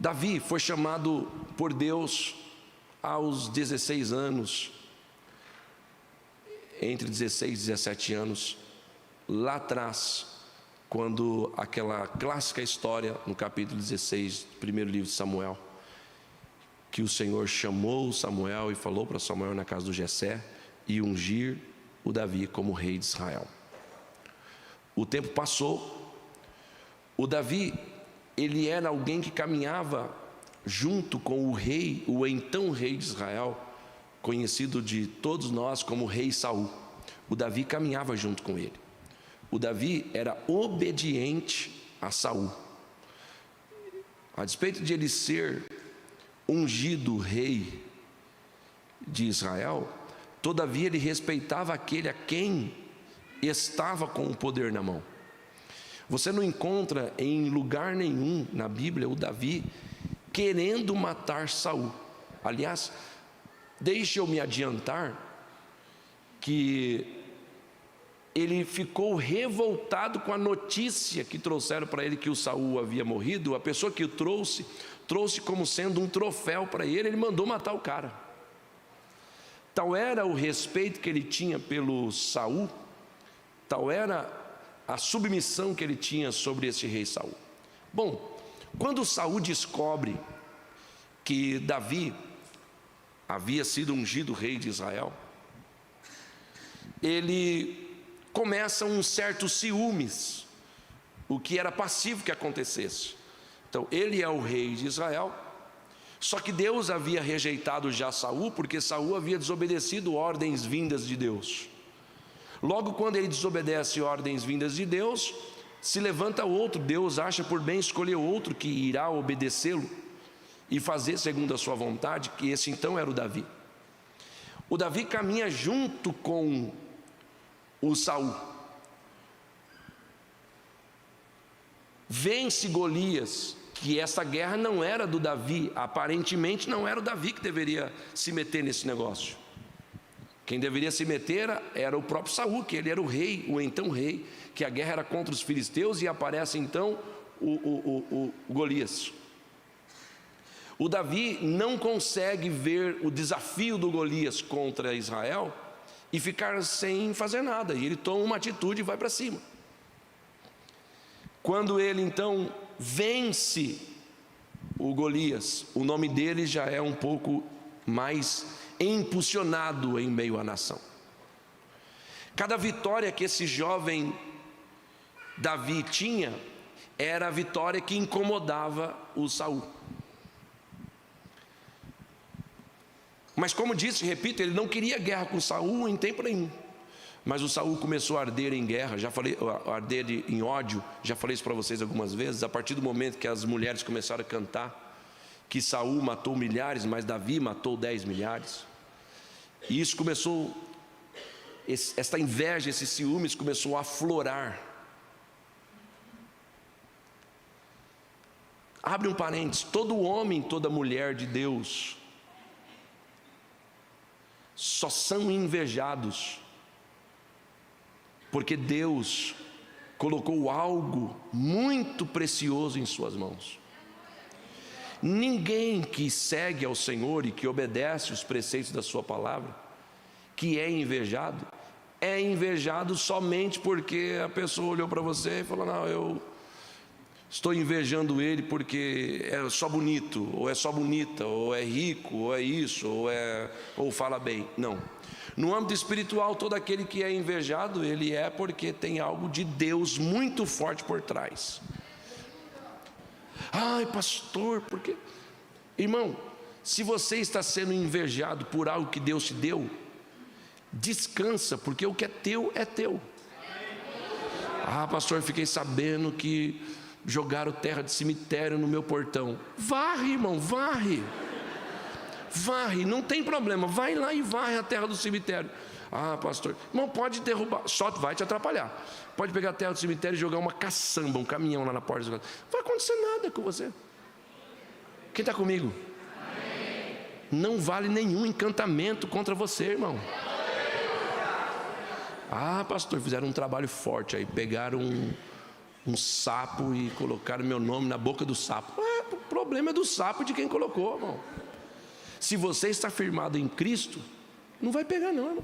Davi foi chamado por Deus aos 16 anos, entre 16 e 17 anos, lá atrás, quando aquela clássica história no capítulo 16 do primeiro livro de Samuel, que o Senhor chamou Samuel e falou para Samuel na casa do Jessé e ungir o Davi como rei de Israel. O tempo passou. O Davi, ele era alguém que caminhava junto com o rei, o então rei de Israel, conhecido de todos nós como rei Saul. O Davi caminhava junto com ele. O Davi era obediente a Saul. A despeito de ele ser ungido rei de Israel, todavia ele respeitava aquele a quem estava com o poder na mão. Você não encontra em lugar nenhum na Bíblia o Davi querendo matar Saul. Aliás, deixe eu me adiantar que ele ficou revoltado com a notícia que trouxeram para ele que o Saul havia morrido. A pessoa que o trouxe como sendo um troféu para ele, ele mandou matar o cara. Tal era o respeito que ele tinha pelo Saul, tal era a submissão que ele tinha sobre esse rei Saul. Bom, quando Saul descobre que Davi havia sido ungido rei de Israel, ele começa um certo ciúmes, o que era passivo que acontecesse. Então ele é o rei de Israel, só que Deus havia rejeitado já Saul, porque Saul havia desobedecido ordens vindas de Deus. Logo, quando ele desobedece ordens vindas de Deus, se levanta outro. Deus acha por bem escolher outro que irá obedecê-lo e fazer segundo a sua vontade, que esse então era o Davi. O Davi caminha junto com o Saul, vence Golias, que essa guerra não era do Davi, aparentemente não era o Davi que deveria se meter nesse negócio. Quem deveria se meter era o próprio Saul, que ele era o rei, o então rei, que a guerra era contra os filisteus, e aparece então o Golias. O Davi não consegue ver o desafio do Golias contra Israel e ficar sem fazer nada, e ele toma uma atitude e vai para cima. Quando ele então vence o Golias, o nome dele já é um pouco mais impulsionado em meio à nação. Cada vitória que esse jovem Davi tinha era a vitória que incomodava o Saul. Mas como disse, repito, ele não queria guerra com Saul em tempo nenhum. Mas o Saul começou a arder em guerra, a arder em ódio, já falei isso para vocês algumas vezes. A partir do momento que as mulheres começaram a cantar que Saul matou milhares, mas Davi matou 10 milhares. E isso começou, esta inveja, esses ciúmes começou a aflorar. Abre um parênteses, todo homem, toda mulher de Deus só são invejados porque Deus colocou algo muito precioso em suas mãos. Ninguém que segue ao Senhor e que obedece os preceitos da sua palavra, que é invejado somente porque a pessoa olhou para você e falou: não, eu estou invejando ele porque é só bonito, ou é só bonita, ou é rico, ou é isso, ou fala bem. Não. No âmbito espiritual, todo aquele que é invejado, ele é porque tem algo de Deus muito forte por trás. Ai, pastor, porque... Irmão, se você está sendo invejado por algo que Deus te deu, descansa, porque o que é teu é teu. Ah, pastor, fiquei sabendo que jogaram terra de cemitério no meu portão. Varre, irmão, varre. Varre, não tem problema, vai lá e varre a terra do cemitério. Ah, pastor, não pode derrubar, só vai te atrapalhar. Pode pegar a terra do cemitério e jogar uma caçamba, um caminhão lá na porta. Não vai acontecer nada com você. Quem está comigo? Amém. Não vale nenhum encantamento contra você, irmão. Ah, pastor, fizeram um trabalho forte aí, pegaram um sapo e colocaram meu nome na boca do sapo. problema é do sapo de quem colocou, irmão. Se você está firmado em Cristo, não vai pegar não, irmão.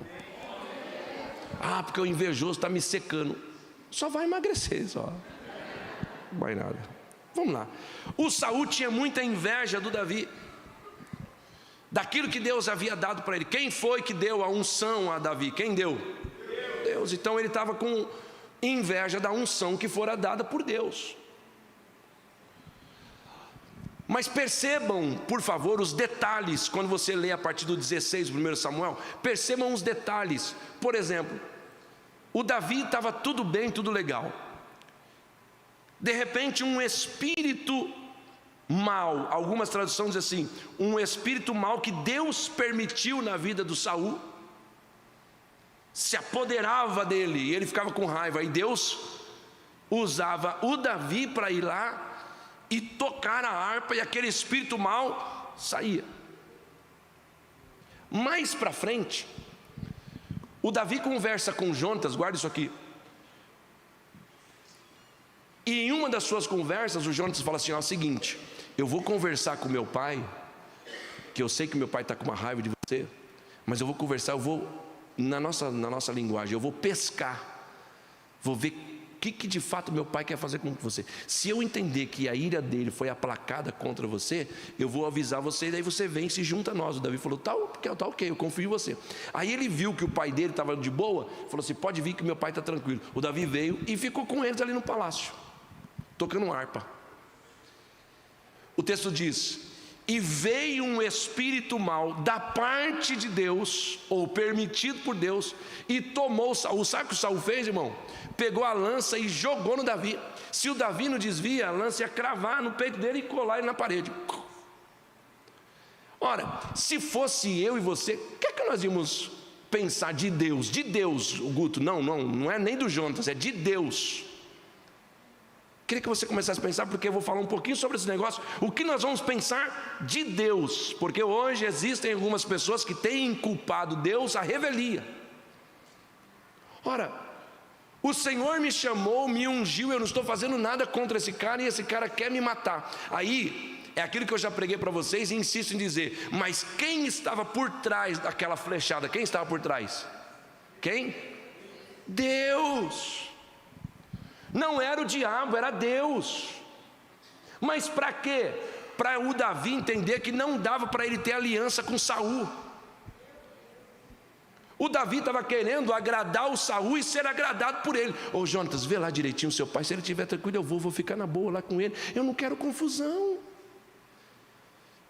Ah, porque o invejoso está me secando. Só vai emagrecer, só. Não vai nada. Vamos lá. O Saul tinha muita inveja do Davi, daquilo que Deus havia dado para ele. Quem foi que deu a unção a Davi? Quem deu? Deus. Então ele estava com inveja da unção que fora dada por Deus. Mas percebam, por favor, os detalhes, quando você lê a partir do 16 do 1 Samuel, percebam os detalhes. Por exemplo, o Davi estava tudo bem, tudo legal. De repente um espírito mal, algumas traduções dizem assim, um espírito mal que Deus permitiu na vida do Saul, se apoderava dele, e ele ficava com raiva, e Deus usava o Davi para ir lá e tocar a harpa, e aquele espírito mal saía. Mais para frente, o Davi conversa com Jonatas, guarda isso aqui. E em uma das suas conversas, o Jonatas fala assim: ó, é o seguinte, eu vou conversar com meu pai, que eu sei que meu pai está com uma raiva de você, mas eu vou conversar, eu vou, na nossa linguagem, eu vou pescar, vou ver o que de fato meu pai quer fazer com você. Se eu entender que a ira dele foi aplacada contra você, eu vou avisar você, e daí você vem e se junta a nós. O Davi falou, tá ok, eu confio em você. Aí ele viu que o pai dele estava de boa, falou assim, pode vir que meu pai está tranquilo. O Davi veio e ficou com eles ali no palácio, tocando harpa. O texto diz, e veio um espírito mau da parte de Deus, ou permitido por Deus, e tomou Saul. Sabe o que o Saul fez, irmão? Pegou a lança e jogou no Davi. Se o Davi não desvia, a lança ia cravar no peito dele e colar ele na parede. Ora, se fosse eu e você, o que é que nós íamos pensar de Deus? De Deus, o Guto, não é nem do Jonatas, é de Deus. Queria que você começasse a pensar, porque eu vou falar um pouquinho sobre esse negócio. O que nós vamos pensar de Deus? Porque hoje existem algumas pessoas que têm culpado Deus à revelia. Ora, o Senhor me chamou, me ungiu, eu não estou fazendo nada contra esse cara, e esse cara quer me matar. Aí, é aquilo que eu já preguei para vocês e insisto em dizer, mas quem estava por trás daquela flechada? Quem estava por trás? Quem? Deus. Não era o diabo, era Deus. Mas para quê? Para o Davi entender que não dava para ele ter aliança com Saul. O Davi estava querendo agradar o Saul e ser agradado por ele. Ô Jonatas, vê lá direitinho o seu pai, se ele estiver tranquilo eu vou ficar na boa lá com ele, eu não quero confusão.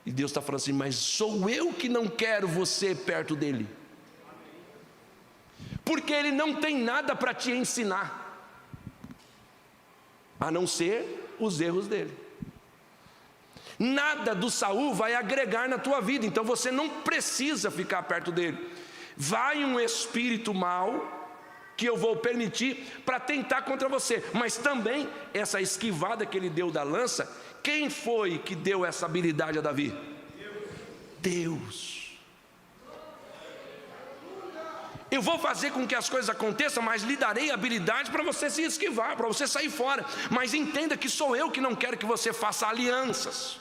E Deus está falando assim, mas sou eu que não quero você perto dele, porque ele não tem nada para te ensinar, a não ser os erros dele. Nada do Saul vai agregar na tua vida, então você não precisa ficar perto dele. Vai um espírito mau que eu vou permitir para tentar contra você, mas também essa esquivada que ele deu da lança, quem foi que deu essa habilidade a Davi? Deus. Eu vou fazer com que as coisas aconteçam, mas lhe darei habilidade para você se esquivar, para você sair fora. Mas entenda que sou eu que não quero que você faça alianças.